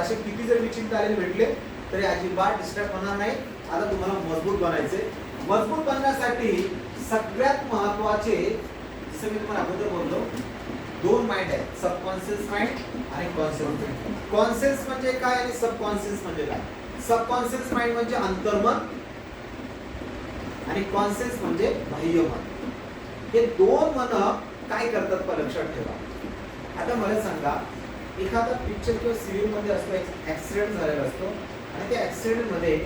असे किती जर विचिंत आलेले भेटले तरी अजिबात डिस्टर्ब होणार नाही. आता तुम्हाला मजबूत बनायचे. मजबूत बनण्यासाठी सगळ्यात महत्वाचे, जसं मी तुम्हाला अगोदर बोललो, दोन माइंड आहेत, सबकॉन्शियस माइंड आणि कॉन्शियस माइंड. कॉन्शियस म्हणजे काय आणि सबकॉन्शियस म्हणजे काय? सबकॉन्शियस माइंड म्हणजे अंतर्मन आणि कॉन्शियस म्हणजे बाह्यमन. हे दोन मन काय करतात पण लक्षात ठेवा. आता मला सांगा, एखादा पिक्चर किंवा सिरियल मध्ये असतो, ऍक्सिडेंट झालेला असतो आणि त्या ऍक्सिडेंट मध्ये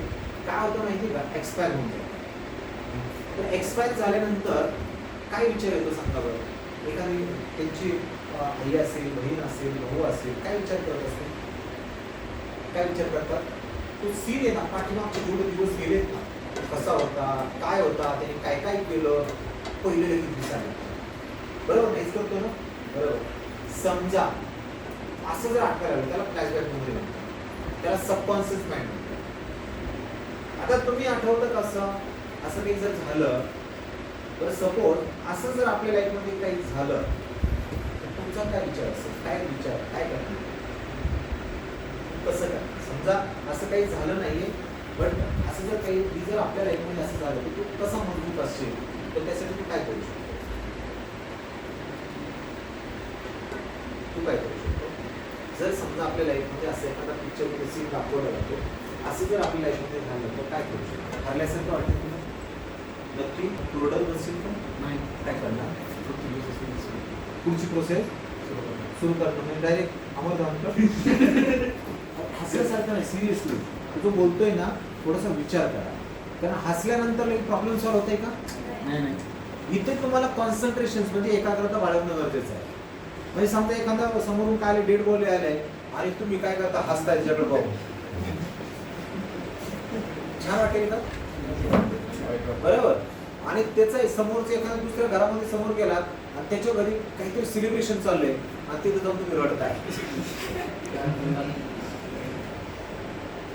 काय होतं माहिती का? एक्सपायर होऊन जातो. तर एक्सपायर झाल्यानंतर काय विचार येतो सांगा बरं? एखादी त्यांची आई असेल, बहीण असेल, भाऊ असेल, काय विचार करत असते? काय विचार करतात? तो सीन आहे ना, पाठीमागचे जेवढे दिवस गेलेत ना, कसा होता, काय होता, त्याने काय काय केलं, पहिले लगेच दिसायला. बरोबर नाहीच करतो ना? बरोबर. समजा असं जर आठवायला लागलं, त्याला फ्लॅशबॅक मध्ये म्हणतात, त्याला सबकॉन्शियस माइंड म्हणतात. आता तुम्ही आठवलं कसं? असं काही जर झालं तर सपोज असं जर आपल्या लाईफमध्ये काही झालं तर तुमचा काय विचार असेल? काय विचार, काय करणार? कसं काय? समजा असं काही झालं नाहीये, बट असं जर काही जर आपल्या लाईफमध्ये असं झालं तर तू कसा मजबूत असशील, तर त्यासाठी तू काय करू शकतो? तू काय करू शकतो? जर समजा आपल्या लाईफमध्ये असं एखादा पिक्चर सीन दाखवला जातो, असं जर आपल्या लाईफमध्ये झालं तर काय करू शकतो? हरल्यासारखं वाटतं तुला? नक्की प्रोडक्ट नसेल तर नाही, काय करणार? पुढची प्रोसेस सुरू करणं म्हणजे डायरेक्ट आम्हाला हसल्यासारखं नाही, सिरियसली जो बोलतोय ना थोडासा विचार करा. कारण हसल्यानंतर प्रॉब्लेम सॉल्व्ह होतोय का? नाही. इथे तुम्हाला कॉन्सन्ट्रेशन म्हणजे एकाग्रता बाळगणं गरजेचं आहे. म्हणजे समजा एखादा समोरून काय डेड बॉल आलाय आणि तुम्ही काय करता? हसताय जगड बघून. छान वाटेल का? बरोबर. आणि त्याचा समोरचा एखाद्या दुसऱ्या घरामध्ये समोर गेला आणि त्याच्या घरी काहीतरी सेलिब्रेशन चाललंय आणि तिथे जाऊन तुम्ही रडताय.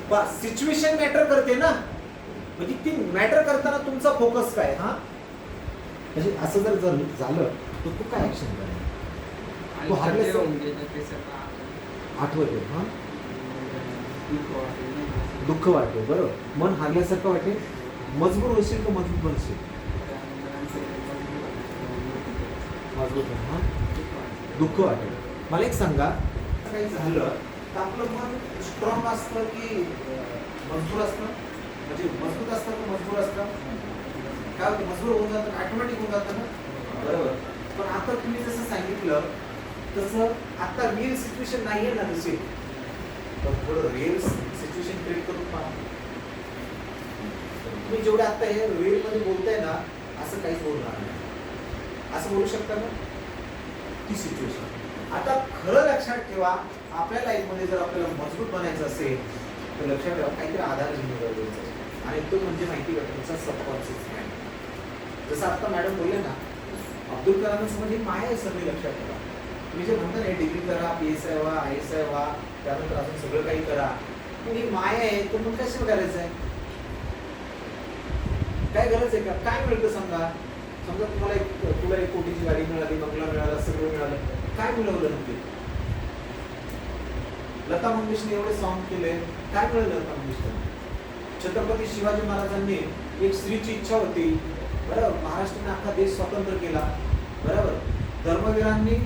बस सिच्युएशन मॅटर करते ना, म्हणजे ती मॅटर करताना तुमचा फोकस काय? हा म्हणजे असं जर झालं तर तू काय ऍक्शन कर? तू हरलेस आठवते, हा दुःख वाटेल. बरोबर. मन हरल्यासारखं वाटेल. मजबूर होशील तर मजबूत बनशील. मजबूत हा दुःख वाटेल. मला एक सांगा, काही झालं तर आपलं मन स्ट्रॉंग असतं की मजबूर असतं? म्हणजे मजबूत असतं की मजबूर असतं? काय होतं? मजबूर होऊन जातं, ऑटोमॅटिक होऊन जातं ना. बरोबर. पण आता तुम्ही जसं सांगितलं तसं आता रिअल सिच्युएशन नाहीये ना तशी, पण थोडं रिअल सिच्युएशन क्रिएट करून पहा. तुम्ही जेवढे आता हे रिअल मध्ये बोलताय ना, असं काहीच बोलणार नाही. असं बोलू शकता ना ती सिच्युएशन. आता खरं लक्षात ठेवा, आपल्या लाईफमध्ये जर आपल्याला मजबूत बनायचं असेल तर लक्षात ठेवा काहीतरी आधार घेणं गरजेचं आहे. आणि तो म्हणजे माहिती का तुमचा सबकॉन्शियस माइंड. जसं आता मॅडम बोलले ना, अब्दुल कलामांचं म्हणजे माया आहे सगळी. लक्षात ठेवा, तुम्ही जे म्हणता ना डिग्री करा, PSI व्हा, ISI व्हा, त्यानंतर अजून सगळं काही करा, पण ही माया आहे. तर मग कशाला करायचं आहे? काय गरज आहे का? काय मिळतं सांगा? समजा तुला 1 कोटीची गाडी मिळाली, बंगला मिळाला, सगळं मिळालं, काय मिळवलं नक्की? लता मंगेशने एवढे सॉन्ग केले, काय मिळालं लता मंगेशला? छत्रपती शिवाजी महाराजांनी एक स्त्रीची इच्छा होती, बरोबर, महाराष्ट्राने अख्खा देश स्वतंत्र केला, बरोबर, धर्मवीरांनी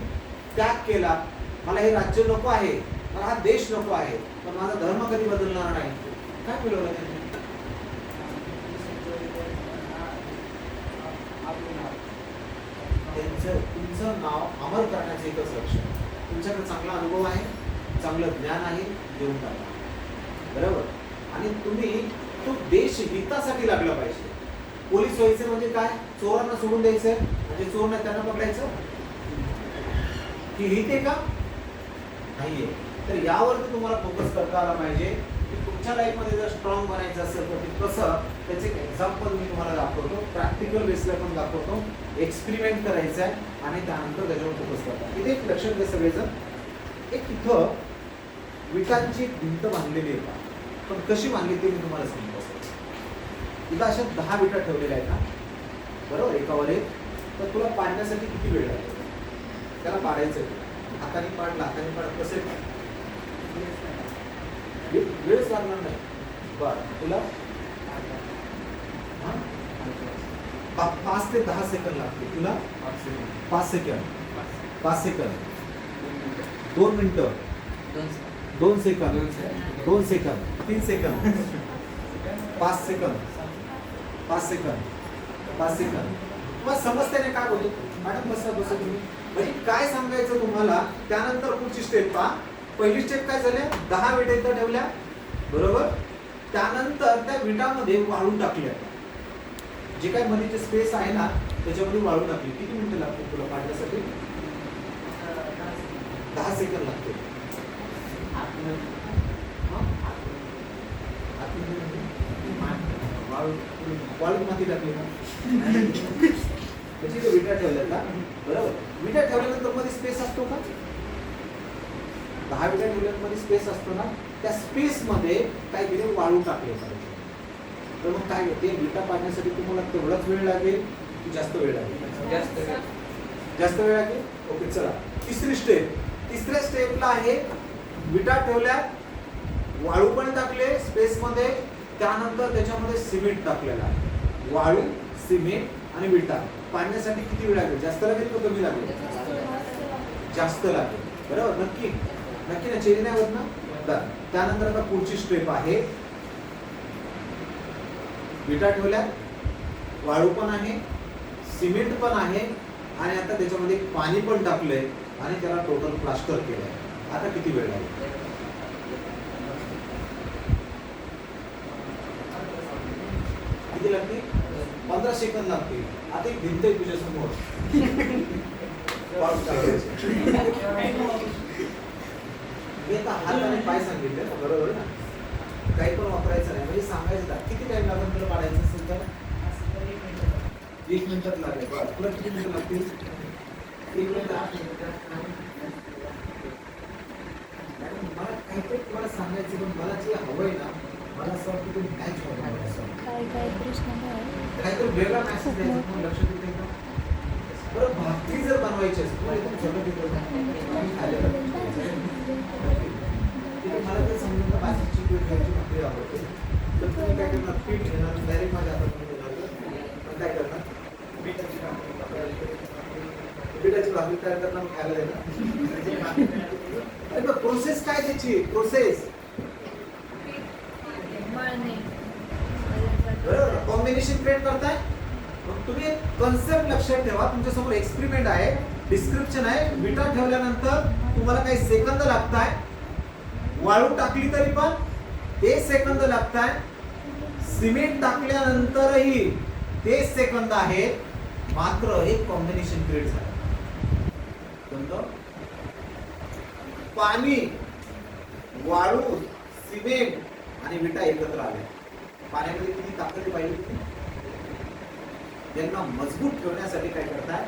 त्याग केला, मला हे राज्य नको आहे, मला हा देश नको आहे, पण माझा धर्म कधी बदलणार नाही. काय मिळवलं त्यांनी? तुमचं नाव अमर करण्याचं एकच लक्ष. तुमच्याकडे चांगला अनुभव आहे, चांगलं ज्ञान आहे, देऊन टाका. बरोबर. आणि तुम्ही तो देश हितासाठी लागला पाहिजे. पोलीस व्हायचं म्हणजे काय? चोरांना सोडून द्यायचंय म्हणजे चोर नाही त्यांना पकडायचं? ही हित आहे का? नाहीये. तर यावरती तुम्हाला फोकस करता आला पाहिजे की तुमच्या लाईफमध्ये जर स्ट्रॉंग बनायचं असेल तर ते कसं, त्याचे एक एक्झाम्पल मी तुम्हाला दाखवतो, प्रॅक्टिकल बेसला पण दाखवतो, एक्सपेरिमेंट करायचं आहे आणि त्यानंतर त्याच्यावर फोकस करता. इथे एक लक्षात घ्या सगळेजण, एक इथं विटांची एक भिंत बांधलेली आहे का? पण कशी बांधली ते मी तुम्हाला सांगतो. इथं अशा 10 विटा ठेवलेल्या आहेत ना, बरोबर, एकावर एक. तर तुला पाडण्यासाठी किती वेळ लागतो? त्याला पाडायचं आहे, हाताने पाडला, हाताने पाड, कसे वेळच लागणार नाही. बर तुला 5 ते 10 सेकंद लागतील. तुला 5 सेकंद 5 सेकंद 2 मिनिटं 2 second 2 second 3 second 5 second 5 second 5 second. मग समजते नाही काय बोलतो मॅडम? बसा तुम्ही. म्हणजे काय सांगायचं तुम्हाला? त्यानंतर पुढची स्टेप पहा. पहिली स्टेप काय झाल्या? 10 विटा इथं ठेवल्या बरोबर. त्यानंतर त्या विटामध्ये वाळू टाकल्या. जे काय मध्ये स्पेस आहे ना त्याच्यामध्ये वाळू टाकली. किती मिनिटं लागतील तुला पाडण्यासाठी? 10 सेकंद लागते. वाळू माती टाकली ना म्हणजे विटा ठेवल्या का बरोबर. विटा ठेवल्यानंतर मध्ये स्पेस असतो का? 10 विटा ठेवल्यामध्ये स्पेस असतो ना. त्या स्पेस मध्ये काय केले? वाळू टाकले पाहिजे. तर मग काय होते? विटा पाडण्यासाठी तुम्हाला तेवढाच वेळ लागेल की जास्त वेळ लागेल? जास्त वेळ लागेल. ओके चला तिसरी स्टेप. तिसऱ्या स्टेपला आहे विटा ठेवल्या, वाळू पण टाकले स्पेस मध्ये, त्यानंतर त्याच्यामध्ये सिमेंट टाकलेला आहे. वाळू, सिमेंट आणि विटा पाडण्यासाठी किती वेळ लागेल? जास्त लागेल का कमी लागेल? जास्त लागेल बरोबर. नक्की नक्की ना, चेंज नाही होत ना. त्यानंतर आता पुढची स्टेप आहे. विटा ठेवल्या, वाळू पण आहे, सिमेंट पण आहे आणि आता त्याच्यामध्ये पाणी पण टाकलंय आणि त्याला टोटल प्लास्टर केलंय. आता किती वेळ लागेल? किती लागतील? 15 सेकंद लागतील. आता एक भिंत आहे तुझ्या समोर. मी आता हात आणि पाय सांगितले बरोबर ना. काही पण वापरायचं नाही. म्हणजे सांगायचं किती टाइम लागेल तुला पाडायचं असेल तर? 1 मिनिटात लागेल. तुला किती मिनिटं लागतील? 1 मिनिट. मला काहीतरी तुम्हाला सांगायचं पण मला जे हवंय ना मला असं वाटतं तुम्ही मॅच काहीतरी वेगळा मॅसेज द्यायचा. लक्षात येते का? बरं भाकरी जर बनवायची असेल तुम्हाला एकदम मला ते समजून भाजीची पीठ घ्यायची भाकरी आवडते तर तुम्ही काय करणार? पीठ घेणार डायरेक्ट माझ्या हातात घेणार. पण काय करणार? पिठाची भाकरी तयार करणार खायला देणार. प्रोसेस काय त्याची? प्रोसेस कॉम्बिनेशन क्रिएट करताय. मग तुम्ही एक कन्सेप्ट लक्षात ठेवा. तुमच्या समोर एक्सपेरिमेंट आहे, डिस्क्रिप्शन आहे. विटा ठेवल्यानंतर तुम्हाला काही सेकंद लागताय. वाळू टाकली तरी पण 1 सेकंद लागताय. सिमेंट टाकल्यानंतरही 30 सेकंद आहेत. मात्र एक कॉम्बिनेशन क्रिएट झालं. कोणतं? पाणी, वाळू, सिमेंट आणि विटा एकत्र आले. पाण्यामध्ये किती ताकद पाहिजे? त्यांना मजबूत ठेवण्यासाठी काय करताय?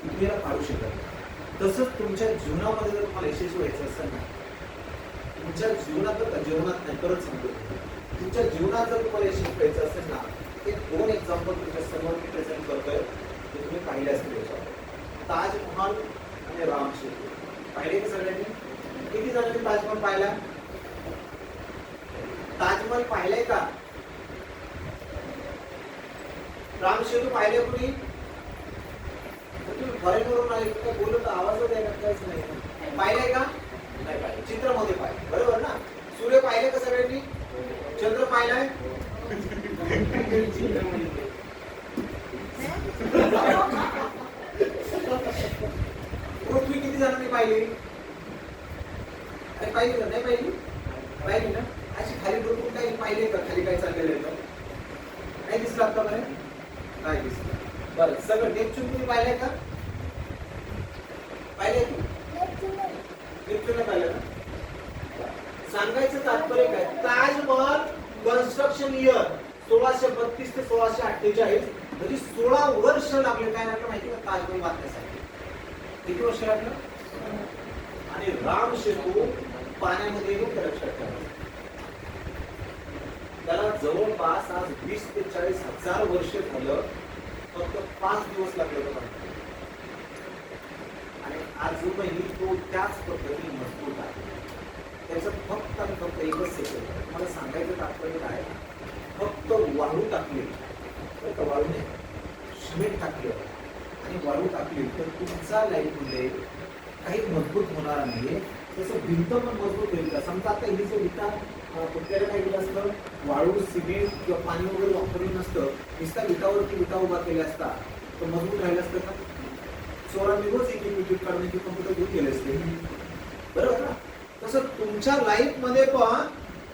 तुम्ही याला काढू शकत. तसंच तुमच्या जीवनामध्ये जर तुम्हाला यशस्वी व्हायचं असेल ना, तुमच्या जीवनात नाही परत सांगतो, तुमच्या जीवनात जर तुम्हाला यशस्वी व्हायचं असेल ना, ते 2 एक्झाम्पल तुमच्या समोर मी प्रेझेंट करतोय ते तुम्ही पाहिले असतील. ताजमहल आणि राम सेतू पाहिले का सगळ्यांनी? किती जणांनी ताजमहल पाहिला? ताजमहल पाहिलंय का? राम सेतू पाहिले कुणी? तुम्ही फॉरेनवरून आले काय बोलत आवाज द्यायला काहीच नाही. पाहिलंय का? नाही पाहिलं. चित्रामध्ये पाहिलं बरोबर ना. सूर्य पाहिले का सगळ्यांनी? चंद्र पाहिलाय? पृथ्वी किती जणांनी पाहिली? अरे पाहिली का? नाही पाहिली? पाहिली ना. अशी खाली बरोबर काही पाहिले का? खाली काय चाललेलं आहे? नाही दिसलं आता बरं? नाही दिसलं. बरं सगळं नेपच्यून तुम्ही पाहिलंय का? पाहिलंय की? नेपच्यूनला पाहिलं का? सांगायचं तात्पर्य काय? ताजमहल कन्स्ट्रक्शन इयर 1632 ते 1648 म्हणजे 16 वर्ष लागले. काय लागलं माहिती का ताजमहल बांधण्यासाठी? किती वर्ष लागलं? आणि राम सेतू पाण्यामध्ये येऊन लक्षात ठेवा. त्याला जवळपास आज 20 ते 40 हजार वर्ष झालं. फक्त 5 दिवस लागले होते. आणि अजूनही तो त्याच पद्धतीने मजबूत आहे. त्याचं फक्त एकच सेकंड. मला सांगायचं तात्पर्य काय, फक्त वाळू टाकली तर वाळू नाही, सिमेंट टाकलं आणि वाळू टाकली तर तुमचा लाईफमध्ये काही मजबूत होणार नाही. तसं भिंत पण मजबूत होईल का? समजा आता ही जो विटा कुठल्याला काय केलं असतं, वाळू सिमेंट किंवा पाणी वगैरे वापरलं नसतं, नुसता विटावरती विटा उभा केल्या असता तर मजबूत राहिलं असतं का? चोरांनी रोज एक विकेट काढण्याचे कम्प्युटर घेऊन गेले असते, बरोबर ना? तसं तुमच्या लाईफ मध्ये पण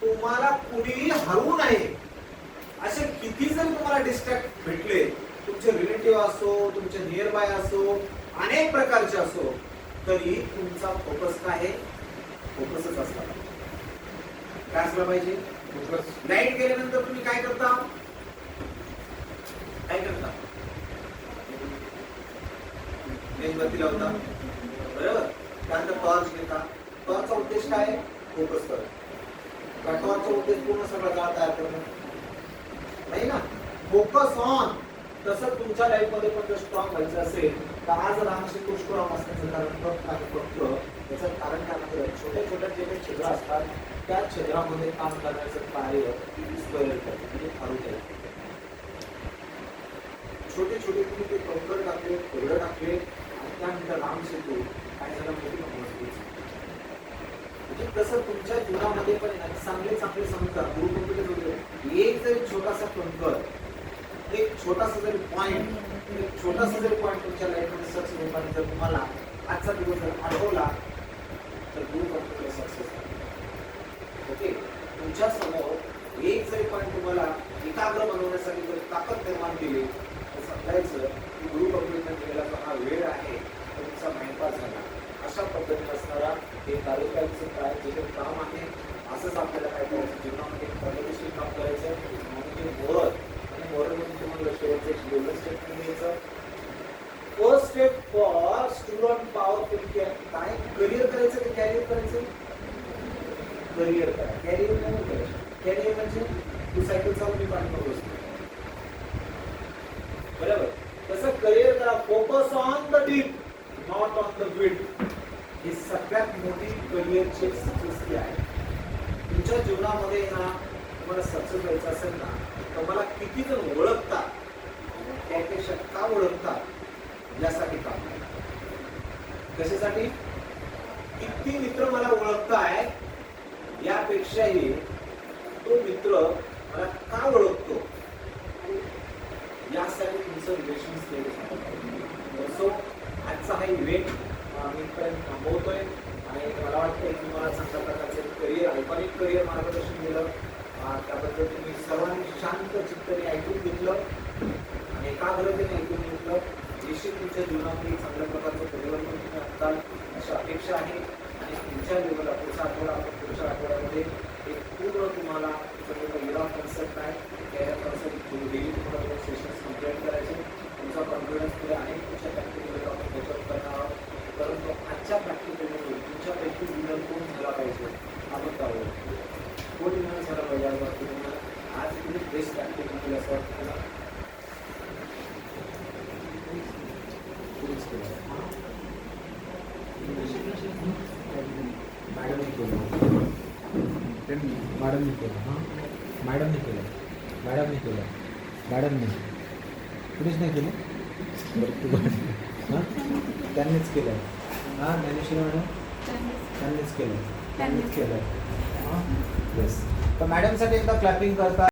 तुम्हाला कुणीही हरवू नये. असे किती जर तुम्हाला डिस्ट्रॅक्ट भेटले, तुमचे रिलेटिव्ह असो, तुमचे नियर बाय असो, अनेक प्रकारचे असो, तरी तुमचा फोकस काय आहे? फोकसच असला पाहिजे. काय असला पाहिजे? फोकस. लाईट गेल्यानंतर तुम्ही काय करता? काय करता? मेणबत्ती लावता, बरोबर? त्यानंतर टॉर्च घेता. टॉर्चचा उद्देश काय आहे? फोकस करणं. टॉर्चचा उद्देश पूर्ण सगळा जाळ तयार करणं नाही ना. Focus on. तसं तुमच्या लाईफ मध्ये पण जर स्ट्रॉंग व्हायचं असेल तर आज रामशी तो स्ट्रॉंग असण्याचं कारण फक्त याचं कारण काय म्हणजे छोट्या छोट्या जे काही छिद्र असतात त्या छिद्रामध्ये काम करण्याचं कार्य म्हणजे फारू द्यायचं. छोटे छोटे तुम्ही ते कंकर टाकले, कोरडं टाकले आणि त्यानंतर राम सेतू काय झालं मोठी मजबूत. म्हणजे तसं तुमच्या जीवनामध्ये पण चांगले चांगले संस्कार गुरु कंपनी एक जरी छोटासा कंकर, एक छोटासा जरी पॉइंट, एक छोटासा जरी पॉइंट तुमच्या लाईफमध्ये सक्सेस होताना जर तुम्हाला आजचा दिवस जर आठवला तर गुरु कंपनी सक्सेस. ओके, तुमच्या समोर एक जरी पॉइंट तुम्हाला एकाग्र बनवण्यासाठी जर ताकद निर्माण केली तर समजायचं की गुरु कंपनीने दिलेला जो हा वेळ आहे तो तुमचा माइंडपास झाला. अशा पद्धतीने असणारा हे कार्यकाळचं काय जे काही काम आहे असंच आपल्याला काय करायचं, जीवनामध्ये प्रगतीशील काम करायचं. म्हणजे मोरल आणि मोरलमध्ये तुम्हाला शेवटचं एक बोनस स्टेटमेंट घ्यायचं. First step for student powerful काय करिअर करायचं की कॅरियर करायचं? करिअर करा. कॅरियर नाही करायचं. कॅरियर म्हणजे तू सायकल चालवून पाणी बसतो, बरोबर? तसं करिअर करा. Focus on the deep not on the विड. ही सगळ्यात मोठी करिअरची सक्सेस की आहे. तुमच्या जीवनामध्ये ना तुम्हाला सक्सेस व्हायचं असेल ना तर मला किती जण ओळखतात त्यापेक्षा का ओळखतात यासाठी काम आहे. कशासाठी? किती मित्र मला ओळखताय यापेक्षाही तो मित्र मला का ओळखतो यासाठी तुमचं रिलेशन केलं. सो आजचा हा इव्हेंट मी इथपर्यंत थांबवतोय आणि मला वाटतं की मला चांगल्या प्रकारचं करिअर, आयकॉनिक करिअर मार्गदर्शन दिलं. त्याबद्दल तुम्ही सर्वांनी शांत चित्ताने ऐकून घेतलं आणि एकाग्रतेने ऐकून घेतलं. निश्चित तुमच्या जीवनामध्ये चांगल्या प्रकारचं परिवर्तन तुम्ही आणताल अशी अपेक्षा आहे. आणि पुढच्या लेवलला पुढचा आठवडा, पुढच्या आठवड्यामध्ये एक पूर्ण तुम्हाला वेगळा कन्सेप्ट आहे. त्या कन्सेप्ट डेली तुम्हाला दोन सेशन्स कंप्लीट करायचे. तुमचा कॉन्फिडन्स पुढे अनेक तुमच्या प्रॅक्टिकलमध्ये आपण डेव्हलप करणार आहोत. परंतु आजच्या प्रॅक्टिकलमध्ये तुमच्यापैकी विनर कोण झाला पाहिजे हा मुद्दा होतो. कोण विनर झाला पाहिजे आज वाटतं तुम्हाला? आज तुम्ही बेस्ट प्रॅक्टिकल असं वाटतं मला. मॅडमने केलं, मॅडमने केलं, हां मॅडमने केलं, मॅडमने केलं, मॅडमने कुणीच नाही केलं. हां त्यांनीच केलं. हां ज्ञानेश्वरी मॅडम त्यांनीच केलं, त्यांनीच केलं. हां येस. तर मॅडमसाठी एकदा क्लॅपिंग करता.